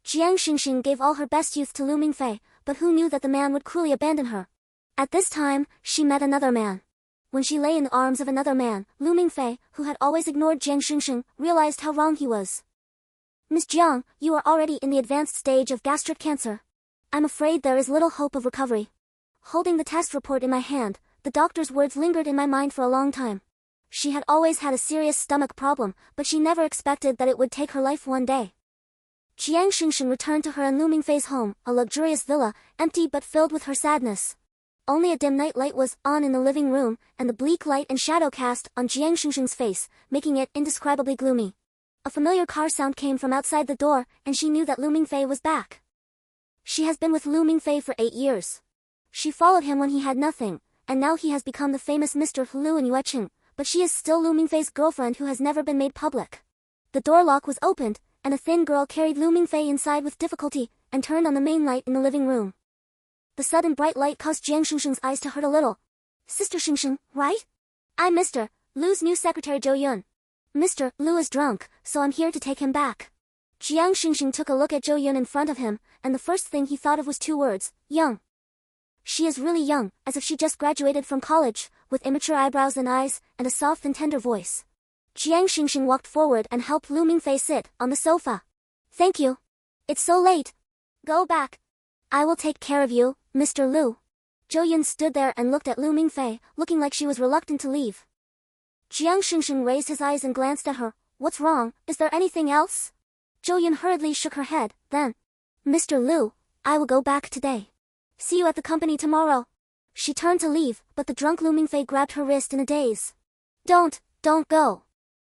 Jiang Shengsheng gave all her best youth to Lu Mingfei, but who knew that the man would cruelly abandon her? At this time, she met another man. When she lay in the arms of another man, Lu Mingfei, who had always ignored Jiang Shengsheng, realized how wrong he was. Miss Jiang, you are already in the advanced stage of gastric cancer. I'm afraid there is little hope of recovery. Holding the test report in my hand, the doctor's words lingered in my mind for a long time. She had always had a serious stomach problem, but she never expected that it would take her life one day. Jiang Shengsheng returned to her and Lu Mingfei's home, a luxurious villa, empty but filled with her sadness. Only a dim night light was on in the living room, and the bleak light and shadow cast on Jiang Shengsheng's face, making it indescribably gloomy. A familiar car sound came from outside the door, and she knew that Lu Mingfei was back. She has been with Lu Mingfei for 8 years. She followed him when he had nothing, and now he has become the famous Mr. Lu in Yueching, but she is still Lu Mingfei's girlfriend who has never been made public. The door lock was opened, and a thin girl carried Lu Mingfei inside with difficulty, and turned on the main light in the living room. The sudden bright light caused Jiang Shengsheng's eyes to hurt a little. Sister Shengsheng, right? I'm Mr. Lu's new secretary Zhou Yun. Mr. Lu is drunk, so I'm here to take him back. Jiang Shengsheng took a look at Zhou Yun in front of him, and the first thing he thought of was 2 words, young. She is really young, as if she just graduated from college, with immature eyebrows and eyes, and a soft and tender voice. Jiang Shengsheng walked forward and helped Lu Mingfei sit on the sofa. Thank you. It's so late. Go back. I will take care of you, Mr. Lu. Zhou Yun stood there and looked at Lu Mingfei, looking like she was reluctant to leave. Jiang Shengsheng raised his eyes and glanced at her. What's wrong? Is there anything else? Zhou Yun hurriedly shook her head, then, Mr. Lu, I will go back today. See you at the company tomorrow. She turned to leave, but the drunk Lu Mingfei grabbed her wrist in a daze. Don't go.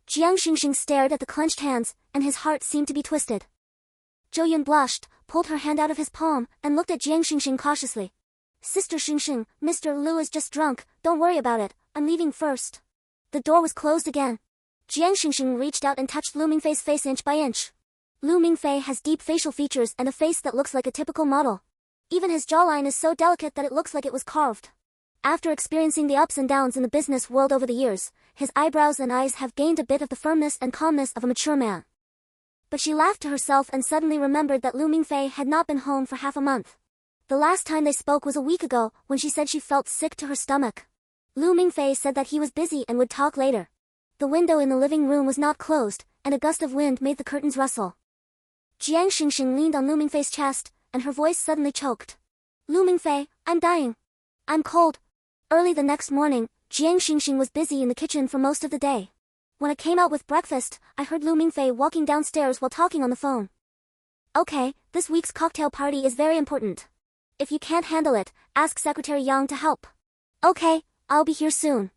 Jiang Shengsheng stared at the clenched hands, and his heart seemed to be twisted. Zhou Yun blushed, pulled her hand out of his palm, and looked at Jiang Shengsheng cautiously. Sister Shengsheng, Mr. Lu is just drunk, don't worry about it, I'm leaving first. The door was closed again. Jiang Shengsheng reached out and touched Lu Mingfei's face inch by inch. Lu Mingfei has deep facial features and a face that looks like a typical model. Even his jawline is so delicate that it looks like it was carved. After experiencing the ups and downs in the business world over the years, his eyebrows and eyes have gained a bit of the firmness and calmness of a mature man. But she laughed to herself and suddenly remembered that Lu Mingfei had not been home for half a month. The last time they spoke was a week ago, when she said she felt sick to her stomach. Lu Mingfei said that he was busy and would talk later. The window in the living room was not closed, and a gust of wind made the curtains rustle. Jiang Shengsheng leaned on Lu Mingfei's chest, and her voice suddenly choked. Lu Mingfei, I'm dying. I'm cold. Early the next morning, Jiang Shengsheng was busy in the kitchen for most of the day. When I came out with breakfast, I heard Lu Mingfei walking downstairs while talking on the phone. Okay, this week's cocktail party is very important. If you can't handle it, ask Secretary Yang to help. Okay, I'll be here soon.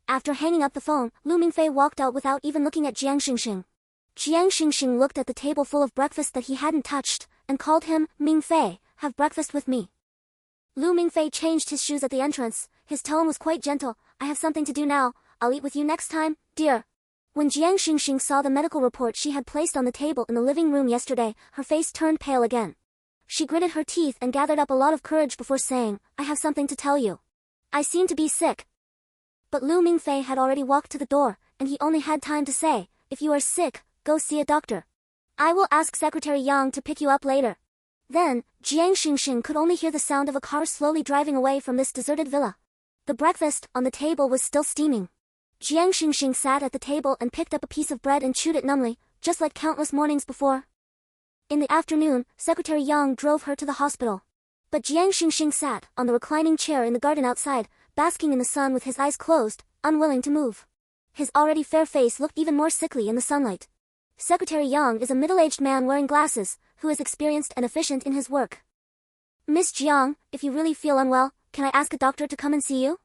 After hanging up the phone, Lu Mingfei walked out without even looking at Jiang Shengsheng. Jiang Shengsheng looked at the table full of breakfast that he hadn't touched, and called him, Mingfei, have breakfast with me. Lu Mingfei changed his shoes at the entrance. His tone was quite gentle. I have something to do now. I'll eat with you next time, dear. When Jiang Shengsheng saw the medical report she had placed on the table in the living room yesterday, her face turned pale again. She gritted her teeth and gathered up a lot of courage before saying, I have something to tell you. I seem to be sick. But Lu Mingfei had already walked to the door, and he only had time to say, if you are sick, go see a doctor. I will ask Secretary Yang to pick you up later. Then, Jiang Shengsheng could only hear the sound of a car slowly driving away from this deserted villa. The breakfast on the table was still steaming. Jiang Shengsheng sat at the table and picked up a piece of bread and chewed it numbly, just like countless mornings before. In the afternoon, Secretary Yang drove her to the hospital. But Jiang Shengsheng sat on the reclining chair in the garden outside, basking in the sun with his eyes closed, unwilling to move. His already fair face looked even more sickly in the sunlight. Secretary Yang is a middle-aged man wearing glasses, who is experienced and efficient in his work. Miss Jiang, if you really feel unwell, can I ask a doctor to come and see you?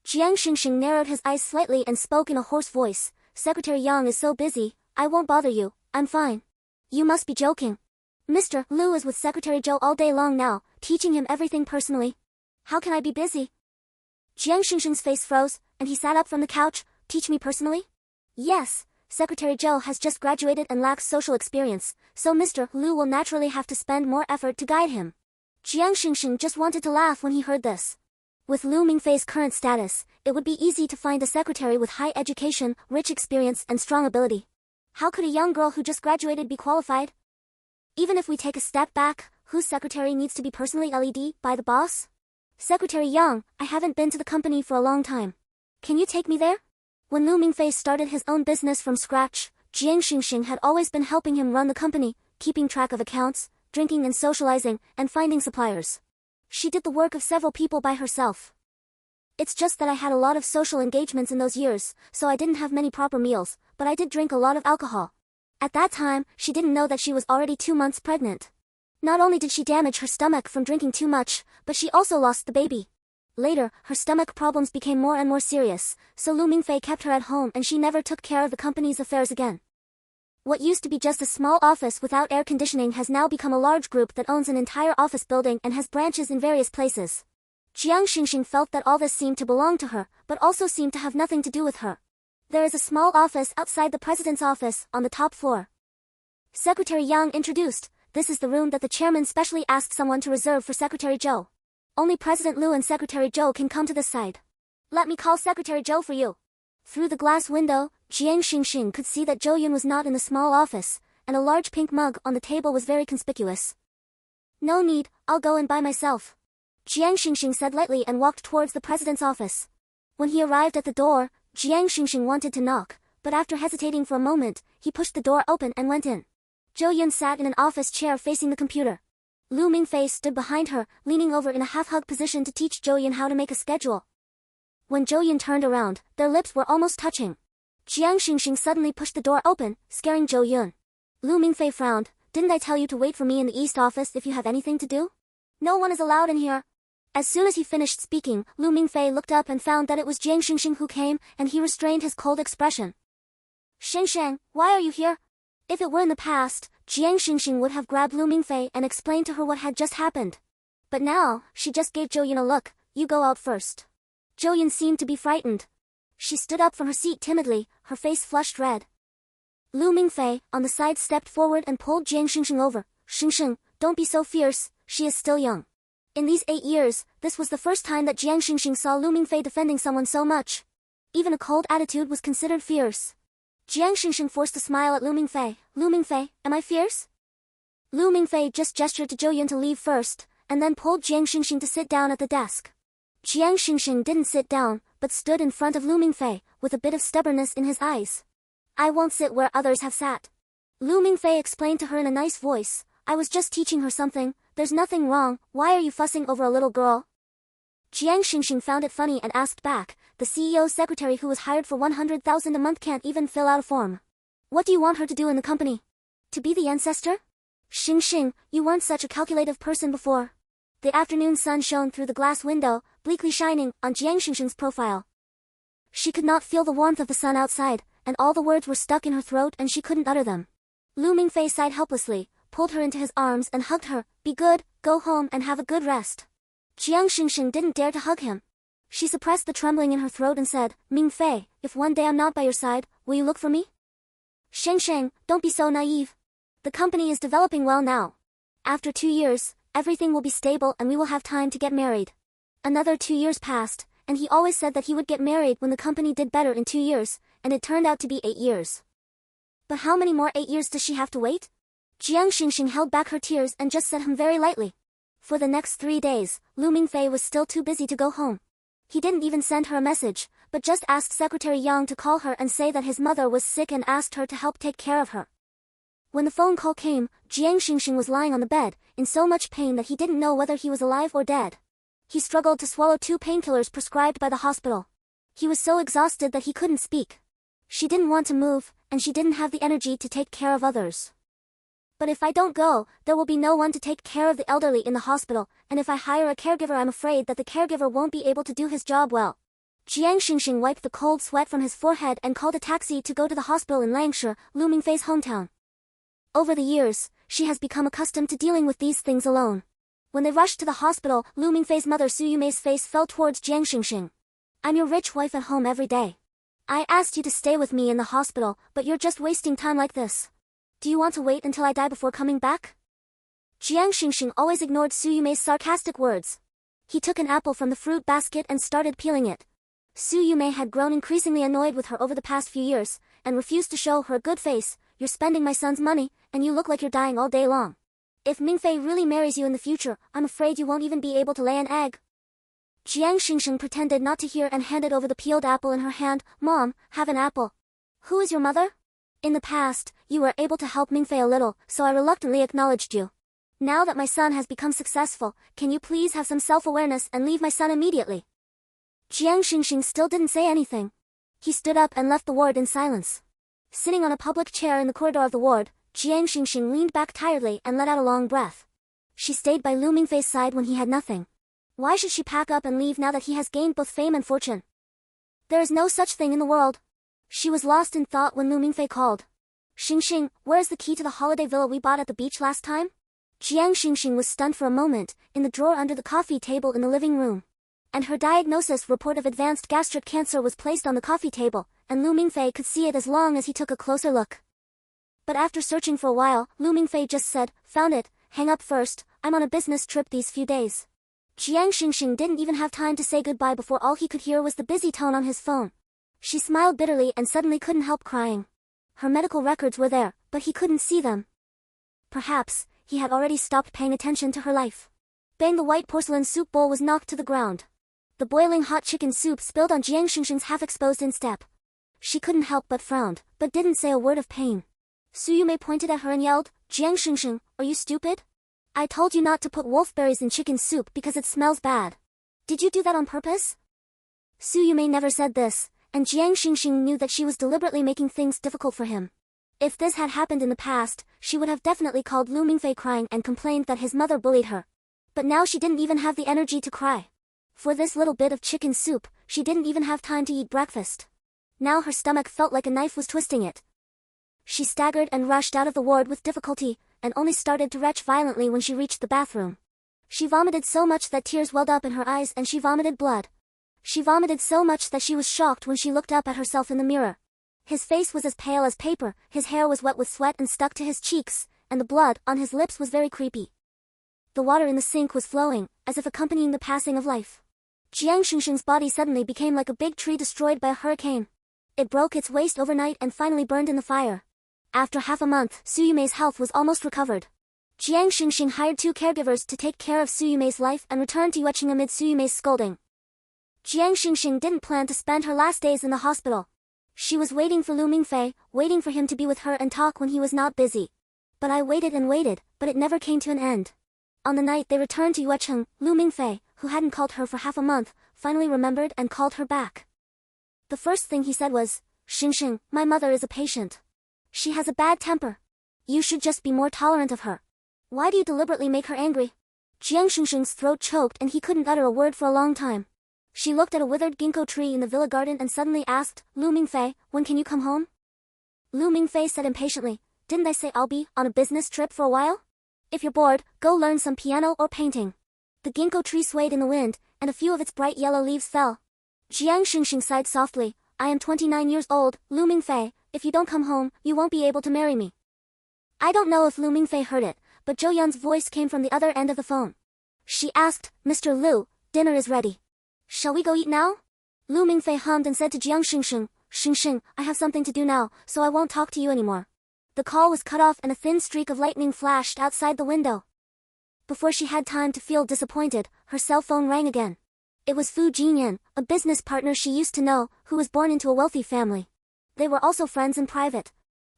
Jiang Shengsheng narrowed his eyes slightly and spoke in a hoarse voice. Secretary Yang is so busy, I won't bother you, I'm fine. You must be joking. Mr. Lu is with Secretary Zhou all day long now, teaching him everything personally. How can I be busy? Jiang Shengsheng's face froze, and he sat up from the couch. Teach me personally? Yes, Secretary Zhou has just graduated and lacks social experience, so Mr. Lu will naturally have to spend more effort to guide him. Jiang Shengsheng just wanted to laugh when he heard this. With Lu Mingfei's current status, it would be easy to find a secretary with high education, rich experience, and strong ability. How could a young girl who just graduated be qualified? Even if we take a step back, whose secretary needs to be personally LED by the boss? Secretary Yang, I haven't been to the company for a long time. Can you take me there? When Lu Mingfei started his own business from scratch, Jiang Shengsheng had always been helping him run the company, keeping track of accounts, drinking and socializing, and finding suppliers. She did the work of several people by herself. It's just that I had a lot of social engagements in those years, so I didn't have many proper meals, but I did drink a lot of alcohol. At that time, she didn't know that she was already 2 months pregnant. Not only did she damage her stomach from drinking too much, but she also lost the baby. Later, her stomach problems became more and more serious, so Lu Mingfei kept her at home and she never took care of the company's affairs again. What used to be just a small office without air conditioning has now become a large group that owns an entire office building and has branches in various places. Jiang Shengsheng felt that all this seemed to belong to her, but also seemed to have nothing to do with her. There is a small office outside the president's office, on the top floor. Secretary Yang introduced, this is the room that the chairman specially asked someone to reserve for Secretary Zhou. Only President Lu and Secretary Zhou can come to this side. Let me call Secretary Zhou for you. Through the glass window, Jiang Shengsheng could see that Zhou Yun was not in the small office, and a large pink mug on the table was very conspicuous. No need, I'll go in by myself. Jiang Shengsheng said lightly and walked towards the president's office. When he arrived at the door, Jiang Shengsheng wanted to knock, but after hesitating for a moment, he pushed the door open and went in. Zhou Yun sat in an office chair facing the computer. Lu Mingfei stood behind her, leaning over in a half-hug position to teach Zhou Yun how to make a schedule. When Zhou Yun turned around, their lips were almost touching. Jiang Shengsheng suddenly pushed the door open, scaring Zhou Yun. Lu Mingfei frowned, didn't I tell you to wait for me in the East office if you have anything to do? No one is allowed in here. As soon as he finished speaking, Lu Mingfei looked up and found that it was Jiang Shengsheng who came, and he restrained his cold expression. Shengsheng, why are you here? If it were in the past, Jiang Shengsheng would have grabbed Lu Mingfei and explained to her what had just happened. But now, she just gave Zhou Yun a look, you go out first. Zhou Yun seemed to be frightened. She stood up from her seat timidly, her face flushed red. Lu Mingfei, on the side, stepped forward and pulled Jiang Shengsheng over. Shengsheng, don't be so fierce, she is still young. In these 8 years, this was the first time that Jiang Shengsheng saw Lu Mingfei defending someone so much. Even a cold attitude was considered fierce. Jiang Shengsheng forced a smile at Lu Mingfei. Lu Mingfei, am I fierce? Lu Mingfei just gestured to Zhou Yun to leave first, and then pulled Jiang Shengsheng to sit down at the desk. Jiang Shengsheng didn't sit down, but stood in front of Lu Mingfei, with a bit of stubbornness in his eyes. I won't sit where others have sat. Lu Mingfei explained to her in a nice voice, I was just teaching her something, there's nothing wrong, why are you fussing over a little girl? Jiang Shengsheng found it funny and asked back, the CEO's secretary who was hired for 100,000 a month can't even fill out a form. What do you want her to do in the company? To be the ancestor? Shengsheng, you weren't such a calculative person before. The afternoon sun shone through the glass window, bleakly shining on Jiang Shengsheng's profile. She could not feel the warmth of the sun outside, and all the words were stuck in her throat and she couldn't utter them. Lu Mingfei sighed helplessly, pulled her into his arms and hugged her, be good, go home and have a good rest. Jiang Shengsheng didn't dare to hug him. She suppressed the trembling in her throat and said, Mingfei, if one day I'm not by your side, will you look for me? Shengsheng, don't be so naive. The company is developing well now. After 2 years, everything will be stable and we will have time to get married. Another 2 years passed, and he always said that he would get married when the company did better in 2 years, and it turned out to be 8 years. But how many more 8 years does she have to wait? Jiang Shengsheng held back her tears and just said very lightly. For the next 3 days, Lu Mingfei was still too busy to go home. He didn't even send her a message, but just asked Secretary Yang to call her and say that his mother was sick and asked her to help take care of her. When the phone call came, Jiang Shengsheng was lying on the bed, in so much pain that he didn't know whether he was alive or dead. He struggled to swallow 2 painkillers prescribed by the hospital. He was so exhausted that he couldn't speak. She didn't want to move, and she didn't have the energy to take care of others. But if I don't go, there will be no one to take care of the elderly in the hospital, and if I hire a caregiver I'm afraid that the caregiver won't be able to do his job well. Jiang Shengsheng wiped the cold sweat from his forehead and called a taxi to go to the hospital in Langshi, Lu Mingfei's hometown. Over the years, she has become accustomed to dealing with these things alone. When they rushed to the hospital, Lu Mingfei's mother Su Yumei's face fell towards Jiang Shengsheng. I'm your rich wife at home every day. I asked you to stay with me in the hospital, but you're just wasting time like this. Do you want to wait until I die before coming back? Jiang Shengsheng always ignored Su Yumei's sarcastic words. He took an apple from the fruit basket and started peeling it. Su Yumei had grown increasingly annoyed with her over the past few years, and refused to show her a good face. You're spending my son's money, and you look like you're dying all day long. If Mingfei really marries you in the future, I'm afraid you won't even be able to lay an egg. Jiang Shengsheng pretended not to hear and handed over the peeled apple in her hand. Mom, have an apple. Who is your mother? In the past, you were able to help Mingfei a little, so I reluctantly acknowledged you. Now that my son has become successful, can you please have some self-awareness and leave my son immediately? Jiang Shengsheng still didn't say anything. He stood up and left the ward in silence. Sitting on a public chair in the corridor of the ward, Jiang Shengsheng leaned back tiredly and let out a long breath. She stayed by Lu Mingfei's side when he had nothing. Why should she pack up and leave now that he has gained both fame and fortune? There is no such thing in the world. She was lost in thought when Lu Mingfei called. Shengsheng, where is the key to the holiday villa we bought at the beach last time? Jiang Shengsheng was stunned for a moment, in the drawer under the coffee table in the living room. And her diagnosis report of advanced gastric cancer was placed on the coffee table, and Lu Mingfei could see it as long as he took a closer look. But after searching for a while, Lu Mingfei just said, found it, hang up first, I'm on a business trip these few days. Jiang Shengsheng didn't even have time to say goodbye before all he could hear was the busy tone on his phone. She smiled bitterly and suddenly couldn't help crying. Her medical records were there, but he couldn't see them. Perhaps, he had already stopped paying attention to her life. Bang! The white porcelain soup bowl was knocked to the ground. The boiling hot chicken soup spilled on Jiang Shengsheng's half-exposed instep. She couldn't help but frowned, but didn't say a word of pain. Su Yumei pointed at her and yelled, Jiang Shengsheng, are you stupid? I told you not to put wolfberries in chicken soup because it smells bad. Did you do that on purpose? Su Yumei never said this, and Jiang Shengsheng knew that she was deliberately making things difficult for him. If this had happened in the past, she would have definitely called Lu Mingfei crying and complained that his mother bullied her. But now she didn't even have the energy to cry. For this little bit of chicken soup, she didn't even have time to eat breakfast. Now her stomach felt like a knife was twisting it. She staggered and rushed out of the ward with difficulty, and only started to retch violently when she reached the bathroom. She vomited so much that tears welled up in her eyes and she vomited blood. She vomited so much that she was shocked when she looked up at herself in the mirror. His face was as pale as paper, his hair was wet with sweat and stuck to his cheeks, and the blood on his lips was very creepy. The water in the sink was flowing, as if accompanying the passing of life. Jiang Shengsheng's body suddenly became like a big tree destroyed by a hurricane. It broke its waste overnight and finally burned in the fire. After half a month, Su Yumei's health was almost recovered. Jiang Shengsheng hired 2 caregivers to take care of Su Yumei's life and returned to Yueching amid Su Yumei's scolding. Jiang Shengsheng didn't plan to spend her last days in the hospital. She was waiting for Lu Mingfei, waiting for him to be with her and talk when he was not busy. But I waited and waited, but it never came to an end. On the night they returned to Yueching, Lu Mingfei, who hadn't called her for half a month, finally remembered and called her back. The first thing he said was, Shengsheng, my mother is a patient. She has a bad temper. You should just be more tolerant of her. Why do you deliberately make her angry? Jiang Shengsheng's throat choked and he couldn't utter a word for a long time. She looked at a withered ginkgo tree in the villa garden and suddenly asked, Lu Mingfei, when can you come home? Lu Mingfei said impatiently, didn't I say I'll be on a business trip for a while? If you're bored, go learn some piano or painting. The ginkgo tree swayed in the wind, and a few of its bright yellow leaves fell. Jiang Shengsheng sighed softly, I am 29 years old, Lu Mingfei, if you don't come home, you won't be able to marry me. I don't know if Lu Mingfei heard it, but Zhou Yun's voice came from the other end of the phone. She asked, Mr. Lu, dinner is ready. Shall we go eat now? Lu Mingfei hummed and said to Jiang Shengsheng, Shengsheng, I have something to do now, so I won't talk to you anymore. The call was cut off and a thin streak of lightning flashed outside the window. Before she had time to feel disappointed, her cell phone rang again. It was Fu Jinyan, a business partner she used to know, who was born into a wealthy family. They were also friends in private.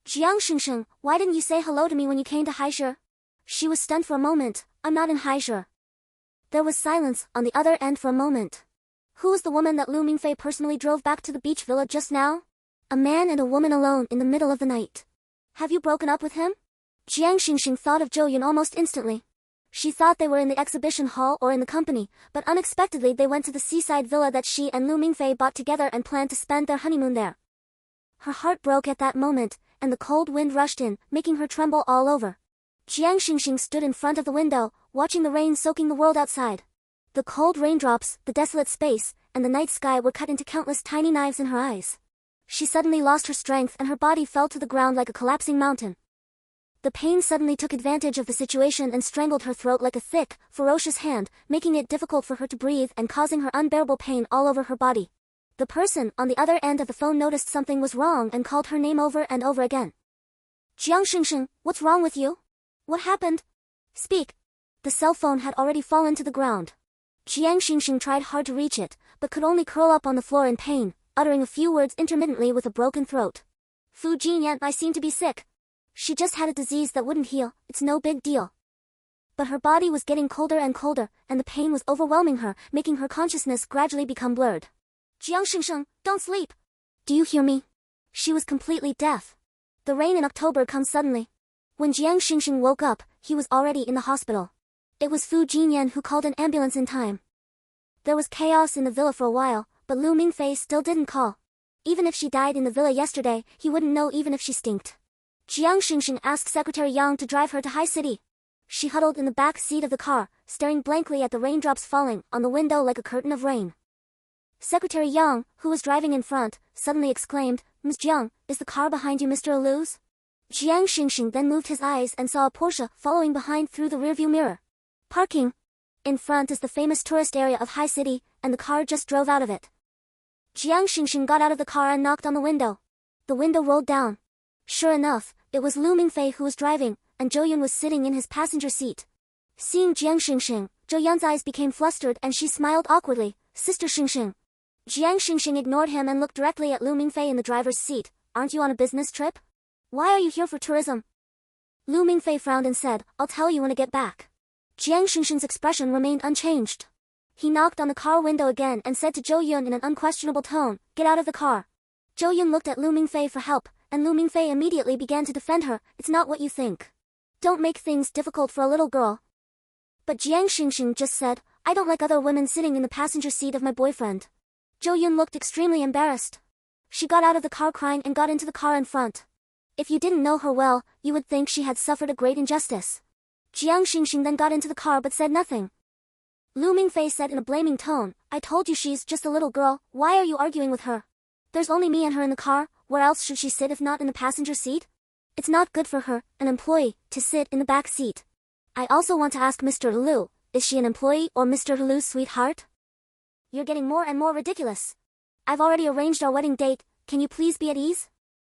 Jiang Shengsheng, why didn't you say hello to me when you came to Haishe? She was stunned for a moment, I'm not in Haishe. There was silence on the other end for a moment. Who was the woman that Lu Mingfei personally drove back to the beach villa just now? A man and a woman alone in the middle of the night. Have you broken up with him? Jiang Shengsheng thought of Zhou Yun almost instantly. She thought they were in the exhibition hall or in the company, but unexpectedly they went to the seaside villa that she and Lu Mingfei bought together and planned to spend their honeymoon there. Her heart broke at that moment, and the cold wind rushed in, making her tremble all over. Jiang Shengsheng stood in front of the window, watching the rain soaking the world outside. The cold raindrops, the desolate space, and the night sky were cut into countless tiny knives in her eyes. She suddenly lost her strength and her body fell to the ground like a collapsing mountain. The pain suddenly took advantage of the situation and strangled her throat like a thick, ferocious hand, making it difficult for her to breathe and causing her unbearable pain all over her body. The person on the other end of the phone noticed something was wrong and called her name over and over again. Jiang Shengsheng, what's wrong with you? What happened? Speak. The cell phone had already fallen to the ground. Jiang Shengsheng tried hard to reach it, but could only curl up on the floor in pain, uttering a few words intermittently with a broken throat. Fu Jinyan, I seem to be sick. She just had a disease that wouldn't heal, it's no big deal. But her body was getting colder and colder, and the pain was overwhelming her, making her consciousness gradually become blurred. Jiang Shengsheng, don't sleep. Do you hear me? She was completely deaf. The rain in October comes suddenly. When Jiang Shengsheng woke up, he was already in the hospital. It was Fu Jinyan who called an ambulance in time. There was chaos in the villa for a while, but Lu Mingfei still didn't call. Even if she died in the villa yesterday, he wouldn't know even if she stinked. Jiang Shengsheng asked Secretary Yang to drive her to High City. She huddled in the back seat of the car, staring blankly at the raindrops falling on the window like a curtain of rain. Secretary Yang, who was driving in front, suddenly exclaimed, Ms. Jiang, is the car behind you Mr. Lu's? Jiang Shengsheng then moved his eyes and saw a Porsche following behind through the rearview mirror. Parking. In front is the famous tourist area of High City, and the car just drove out of it. Jiang Shengsheng got out of the car and knocked on the window. The window rolled down. Sure enough, it was Lu Mingfei who was driving, and Zhou Yun was sitting in his passenger seat. Seeing Jiang Shengsheng, Zhou Yun's eyes became flustered and she smiled awkwardly. Sister Shengsheng. Jiang Shengsheng ignored him and looked directly at Lu Mingfei in the driver's seat. Aren't you on a business trip? Why are you here for tourism? Lu Mingfei frowned and said, I'll tell you when I get back. Jiang Shengsheng's expression remained unchanged. He knocked on the car window again and said to Zhou Yun in an unquestionable tone, Get out of the car. Zhou Yun looked at Lu Mingfei for help, and Lu Mingfei immediately began to defend her. It's not what you think. Don't make things difficult for a little girl. But Jiang Shengsheng just said, I don't like other women sitting in the passenger seat of my boyfriend. Zhou Yun looked extremely embarrassed. She got out of the car crying and got into the car in front. If you didn't know her well, you would think she had suffered a great injustice. Jiang Shengsheng then got into the car but said nothing. Lu Mingfei said in a blaming tone, I told you she's just a little girl, why are you arguing with her? There's only me and her in the car, where else should she sit if not in the passenger seat? It's not good for her, an employee, to sit in the back seat. I also want to ask Mr. Lu, is she an employee or Mr. Lu's sweetheart? You're getting more and more ridiculous. I've already arranged our wedding date, can you please be at ease?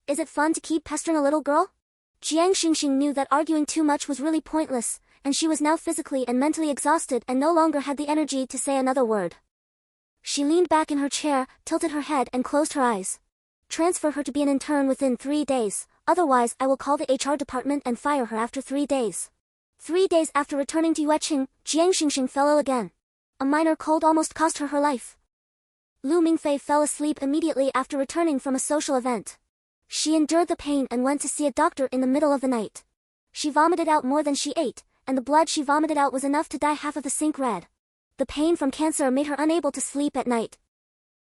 Is it fun to keep pestering a little girl? Jiang Shengsheng knew that arguing too much was really pointless, and she was now physically and mentally exhausted and no longer had the energy to say another word. She leaned back in her chair, tilted her head and closed her eyes. Transfer her to be an intern within 3 days, otherwise I will call the HR department and fire her after 3 days. 3 days after returning to Yueqing, Jiang Shengsheng fell ill again. A minor cold almost cost her her life. Lu Mingfei fell asleep immediately after returning from a social event. She endured the pain and went to see a doctor in the middle of the night. She vomited out more than she ate, and the blood she vomited out was enough to dye half of the sink red. The pain from cancer made her unable to sleep at night.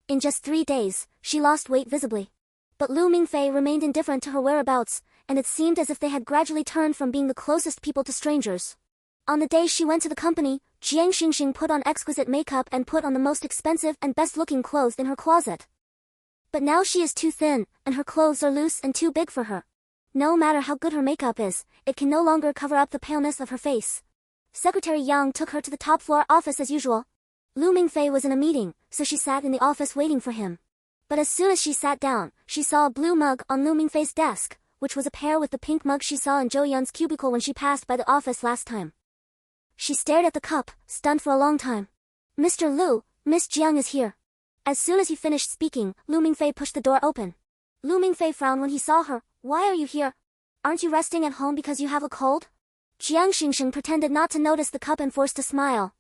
In just 3 days, she lost weight visibly. But Lu Mingfei remained indifferent to her whereabouts, and it seemed as if they had gradually turned from being the closest people to strangers. On the day she went to the company, Jiang Shengsheng put on exquisite makeup and put on the most expensive and best-looking clothes in her closet. But now she is too thin, and her clothes are loose and too big for her. No matter how good her makeup is, it can no longer cover up the paleness of her face. Secretary Yang took her to the top-floor office as usual. Lu Mingfei was in a meeting, so she sat in the office waiting for him. But as soon as she sat down, she saw a blue mug on Lu Mingfei's desk, which was a pair with the pink mug she saw in Zhou Yun's cubicle when she passed by the office last time. She stared at the cup, stunned for a long time. Mr. Lu, Miss Jiang is here. As soon as he finished speaking, Lu Mingfei pushed the door open. Lu Mingfei frowned when he saw her. Why are you here? Aren't you resting at home because you have a cold? Jiang Shengsheng pretended not to notice the cup and forced a smile.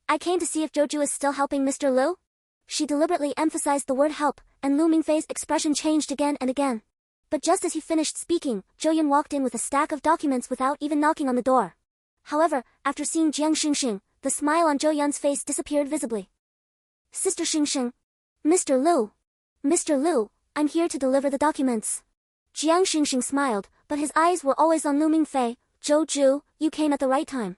I came to see if Joju is still helping Mr. Lu. She deliberately emphasized the word help, and Lu Mingfei's expression changed again and again. But just as he finished speaking, Zhou Yun walked in with a stack of documents without even knocking on the door. However, after seeing Jiang Shengsheng, the smile on Zhou Yun's face disappeared visibly. Sister Shengsheng. Mr. Lu. Mr. Lu, I'm here to deliver the documents. Jiang Shengsheng smiled, but his eyes were always on Lu Mingfei. Zhou, you came at the right time.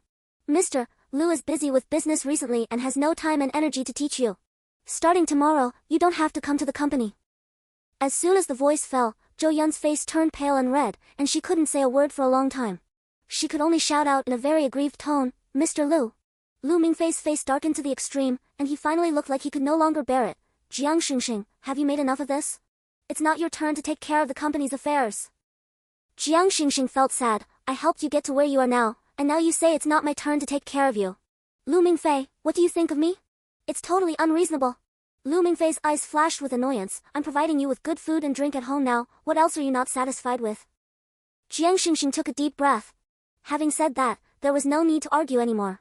Mr. Lu is busy with business recently and has no time and energy to teach you. Starting tomorrow, you don't have to come to the company. As soon as the voice fell, Zhou Yun's face turned pale and red, and she couldn't say a word for a long time. She could only shout out in a very aggrieved tone, Mr. Lu. Lu Mingfei's face darkened to the extreme, and he finally looked like he could no longer bear it. Jiang Shengsheng, have you made enough of this? It's not your turn to take care of the company's affairs. Jiang Shengsheng felt sad. I helped you get to where you are now, and now you say it's not my turn to take care of you. Lu Mingfei, what do you think of me? It's totally unreasonable. Lu Mingfei's eyes flashed with annoyance. I'm providing you with good food and drink at home now, what else are you not satisfied with? Jiang Shengsheng took a deep breath. Having said that, there was no need to argue anymore.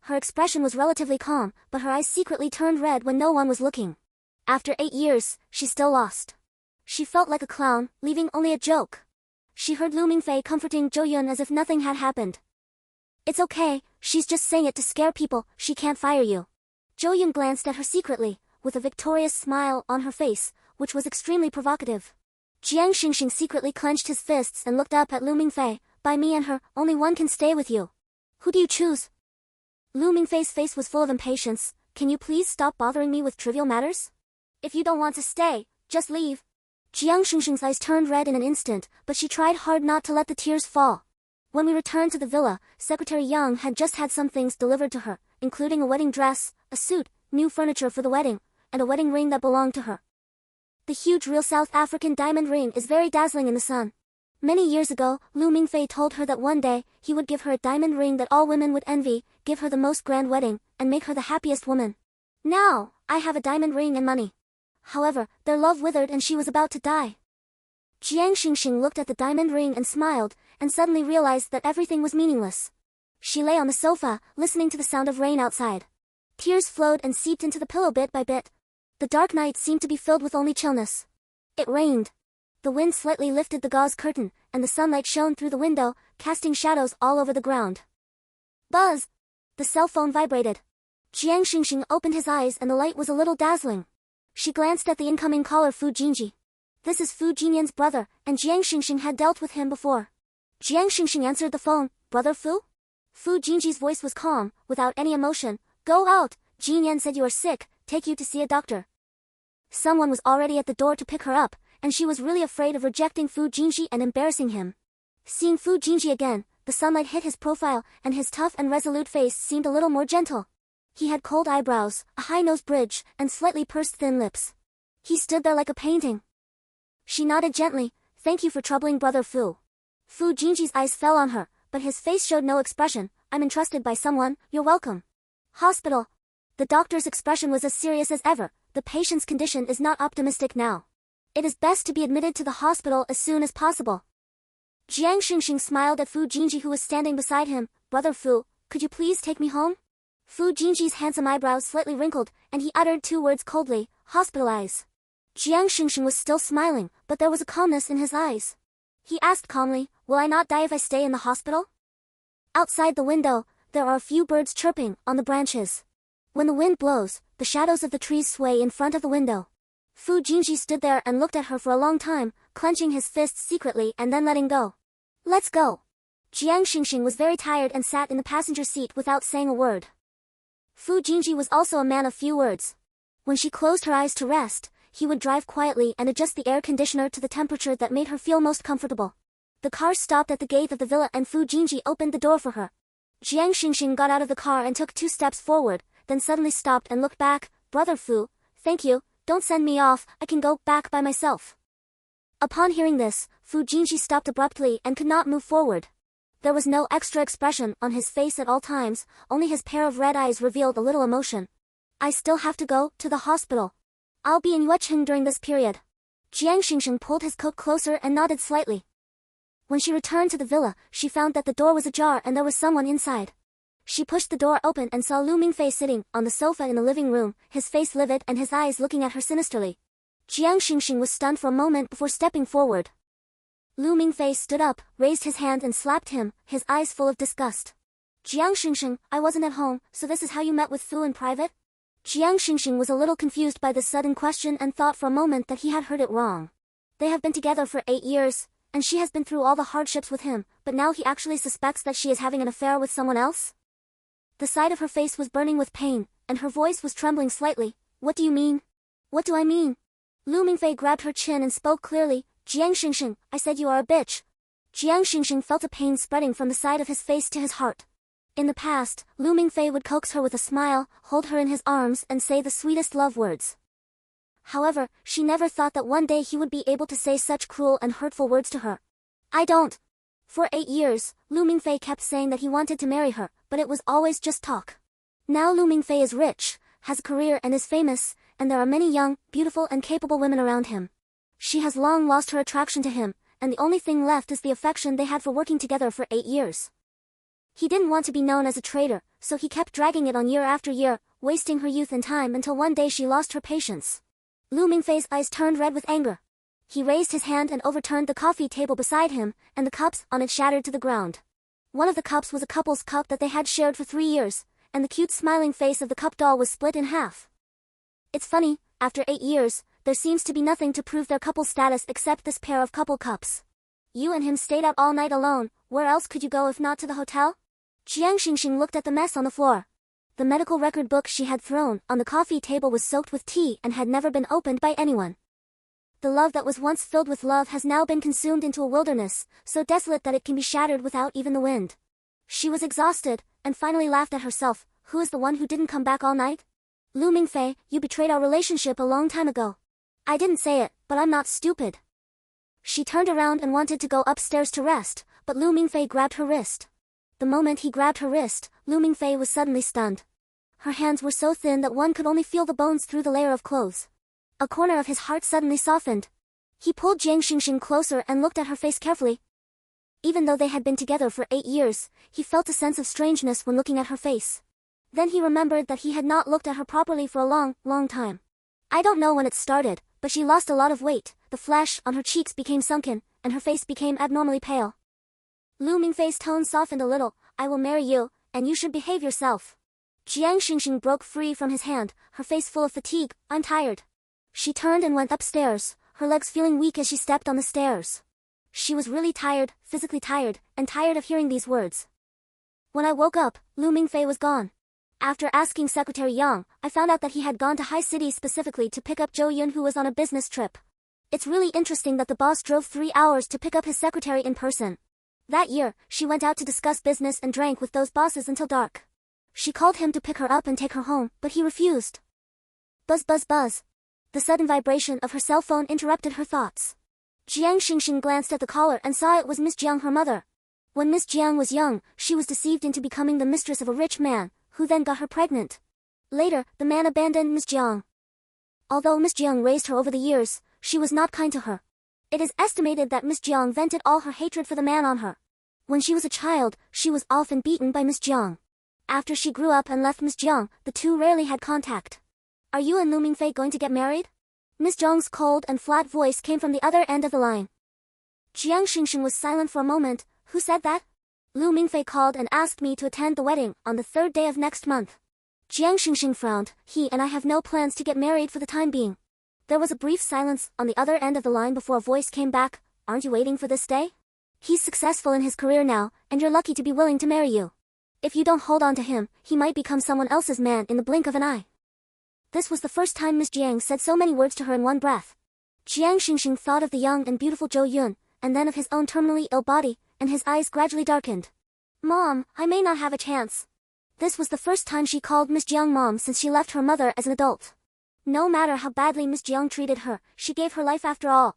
Her expression was relatively calm, but her eyes secretly turned red when no one was looking. After 8 years, she still lost. She felt like a clown, leaving only a joke. She heard Lu Mingfei comforting Zhou Yun as if nothing had happened. It's okay, she's just saying it to scare people, she can't fire you. Zhou Yun glanced at her secretly, with a victorious smile on her face, which was extremely provocative. Jiang Shengsheng secretly clenched his fists and looked up at Lu Mingfei. By me and her, only one can stay with you. Who do you choose? Lu Mingfei's face was full of impatience. Can you please stop bothering me with trivial matters? If you don't want to stay, just leave. Jiang Shengsheng's eyes turned red in an instant, but she tried hard not to let the tears fall. When we returned to the villa, Secretary Yang had just had some things delivered to her, including a wedding dress, a suit, new furniture for the wedding, and a wedding ring that belonged to her. The huge real South African diamond ring is very dazzling in the sun. Many years ago, Lu Mingfei told her that one day, he would give her a diamond ring that all women would envy, give her the most grand wedding, and make her the happiest woman. Now, I have a diamond ring and money. However, their love withered and she was about to die. Jiang Shengsheng looked at the diamond ring and smiled, and suddenly realized that everything was meaningless. She lay on the sofa, listening to the sound of rain outside. Tears flowed and seeped into the pillow bit by bit. The dark night seemed to be filled with only chillness. It rained. The wind slightly lifted the gauze curtain, and the sunlight shone through the window, casting shadows all over the ground. Buzz! The cell phone vibrated. Jiang Shengsheng opened his eyes and the light was a little dazzling. She glanced at the incoming caller Fu Jinji. This is Fu Jinyan's brother, and Jiang Shengsheng had dealt with him before. Jiang Shengsheng answered the phone. Brother Fu? Fu Jinji's voice was calm, without any emotion. Go out, Jinyan said you are sick, take you to see a doctor. Someone was already at the door to pick her up, and she was really afraid of rejecting Fu Jinji and embarrassing him. Seeing Fu Jinji again, the sunlight hit his profile, and his tough and resolute face seemed a little more gentle. He had cold eyebrows, a high-nose bridge, and slightly pursed thin lips. He stood there like a painting. She nodded gently. Thank you for troubling Brother Fu. Fu Jinji's eyes fell on her, but his face showed no expression. I'm entrusted by someone, you're welcome. Hospital. The doctor's expression was as serious as ever. The patient's condition is not optimistic now. It is best to be admitted to the hospital as soon as possible. Jiang Shengsheng smiled at Fu Jinji who was standing beside him. Brother Fu, could you please take me home? Fu Jinji's handsome eyebrows slightly wrinkled, and he uttered 2 words coldly, hospitalize. Jiang Shengsheng was still smiling, but there was a calmness in his eyes. He asked calmly, will I not die if I stay in the hospital? Outside the window, there are a few birds chirping on the branches. When the wind blows, the shadows of the trees sway in front of the window. Fu Jinji stood there and looked at her for a long time, clenching his fists secretly and then letting go. Let's go. Jiang Shengsheng was very tired and sat in the passenger seat without saying a word. Fu Jinji was also a man of few words. When she closed her eyes to rest, he would drive quietly and adjust the air conditioner to the temperature that made her feel most comfortable. The car stopped at the gate of the villa and Fu Jinji opened the door for her. Jiang Shengsheng got out of the car and took 2 steps forward, then suddenly stopped and looked back. Brother Fu, thank you, don't send me off, I can go back by myself. Upon hearing this, Fu Jinji stopped abruptly and could not move forward. There was no extra expression on his face at all times, only his pair of red eyes revealed a little emotion. I still have to go to the hospital. I'll be in Yuecheng during this period. Jiang Shengsheng pulled his coat closer and nodded slightly. When she returned to the villa, she found that the door was ajar and there was someone inside. She pushed the door open and saw Lu Mingfei sitting on the sofa in the living room, his face livid and his eyes looking at her sinisterly. Jiang Shengsheng was stunned for a moment before stepping forward. Lu Mingfei stood up, raised his hand and slapped him, his eyes full of disgust. Jiang Shengsheng, I wasn't at home, so this is how you met with Fu in private? Jiang Shengsheng was a little confused by this sudden question and thought for a moment that he had heard it wrong. They have been together for 8 years, and she has been through all the hardships with him, but now he actually suspects that she is having an affair with someone else? The side of her face was burning with pain, and her voice was trembling slightly. What do you mean? What do I mean? Lu Mingfei grabbed her chin and spoke clearly. Jiang Shengsheng, I said you are a bitch. Jiang Shengsheng felt a pain spreading from the side of his face to his heart. In the past, Lu Mingfei would coax her with a smile, hold her in his arms and say the sweetest love words. However, she never thought that one day he would be able to say such cruel and hurtful words to her. I don't. For 8 years, Lu Mingfei kept saying that he wanted to marry her, but it was always just talk. Now Lu Mingfei is rich, has a career and is famous, and there are many young, beautiful and capable women around him. She has long lost her attraction to him, and the only thing left is the affection they had for working together for 8 years. He didn't want to be known as a traitor, so he kept dragging it on year after year, wasting her youth and time until one day she lost her patience. Lu Mingfei's eyes turned red with anger. He raised his hand and overturned the coffee table beside him, and the cups on it shattered to the ground. One of the cups was a couple's cup that they had shared for 3 years, and the cute smiling face of the cup doll was split in half. It's funny, after 8 years, there seems to be nothing to prove their couple status except this pair of couple cups. You and him stayed out all night alone, where else could you go if not to the hotel? Jiang Shengsheng looked at the mess on the floor. The medical record book she had thrown on the coffee table was soaked with tea and had never been opened by anyone. The love that was once filled with love has now been consumed into a wilderness, so desolate that it can be shattered without even the wind. She was exhausted, and finally laughed at herself. Who is the one who didn't come back all night? Lu Mingfei, you betrayed our relationship a long time ago. I didn't say it, but I'm not stupid. She turned around and wanted to go upstairs to rest, but Lu Mingfei grabbed her wrist. The moment he grabbed her wrist, Lu Mingfei was suddenly stunned. Her hands were so thin that one could only feel the bones through the layer of clothes. A corner of his heart suddenly softened. He pulled Jiang Shengsheng closer and looked at her face carefully. Even though they had been together for 8 years, he felt a sense of strangeness when looking at her face. Then he remembered that he had not looked at her properly for a long, long time. I don't know when it started, but she lost a lot of weight, the flesh on her cheeks became sunken, and her face became abnormally pale. Lu Mingfei's tone softened a little. I will marry you, and you should behave yourself. Jiang Shengsheng broke free from his hand, her face full of fatigue. I'm tired. She turned and went upstairs, her legs feeling weak as she stepped on the stairs. She was really tired, physically tired, and tired of hearing these words. When I woke up, Lu Mingfei was gone. After asking Secretary Yang, I found out that he had gone to High City specifically to pick up Zhou Yun, who was on a business trip. It's really interesting that the boss drove 3 hours to pick up his secretary in person. That year, she went out to discuss business and drank with those bosses until dark. She called him to pick her up and take her home, but he refused. Buzz buzz buzz. The sudden vibration of her cell phone interrupted her thoughts. Jiang Shengsheng glanced at the caller and saw it was Miss Jiang, her mother. When Miss Jiang was young, she was deceived into becoming the mistress of a rich man, who then got her pregnant. Later, the man abandoned Miss Jiang. Although Miss Jiang raised her over the years, she was not kind to her. It is estimated that Miss Jiang vented all her hatred for the man on her. When she was a child, she was often beaten by Miss Jiang. After she grew up and left Miss Jiang, the two rarely had contact. Are you and Lu Mingfei going to get married? Miss Jiang's cold and flat voice came from the other end of the line. Jiang Shengsheng was silent for a moment. Who said that? Lu Mingfei called and asked me to attend the wedding on the 3rd day of next month. Jiang Shengsheng frowned. He and I have no plans to get married for the time being. There was a brief silence on the other end of the line before a voice came back. Aren't you waiting for this day? He's successful in his career now, and you're lucky to be willing to marry you. If you don't hold on to him, he might become someone else's man in the blink of an eye. This was the first time Miss Jiang said so many words to her in one breath. Jiang Shengsheng thought of the young and beautiful Zhou Yun, and then of his own terminally ill body, and his eyes gradually darkened. Mom, I may not have a chance. This was the first time she called Miss Jiang Mom since she left her mother as an adult. No matter how badly Miss Jiang treated her, she gave her life after all.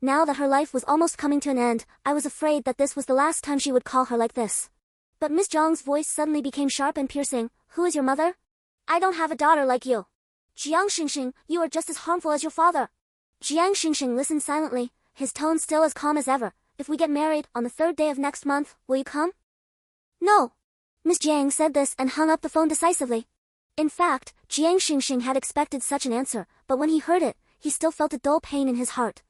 Now that her life was almost coming to an end, I was afraid that this was the last time she would call her like this. But Miss Jiang's voice suddenly became sharp and piercing. Who is your mother? I don't have a daughter like you. Jiang Shengsheng, you are just as harmful as your father. Jiang Shengsheng listened silently, his tone still as calm as ever. If we get married on the 3rd day of next month, will you come? No. Miss Jiang said this and hung up the phone decisively. In fact, Jiang Shengsheng had expected such an answer, but when he heard it, he still felt a dull pain in his heart.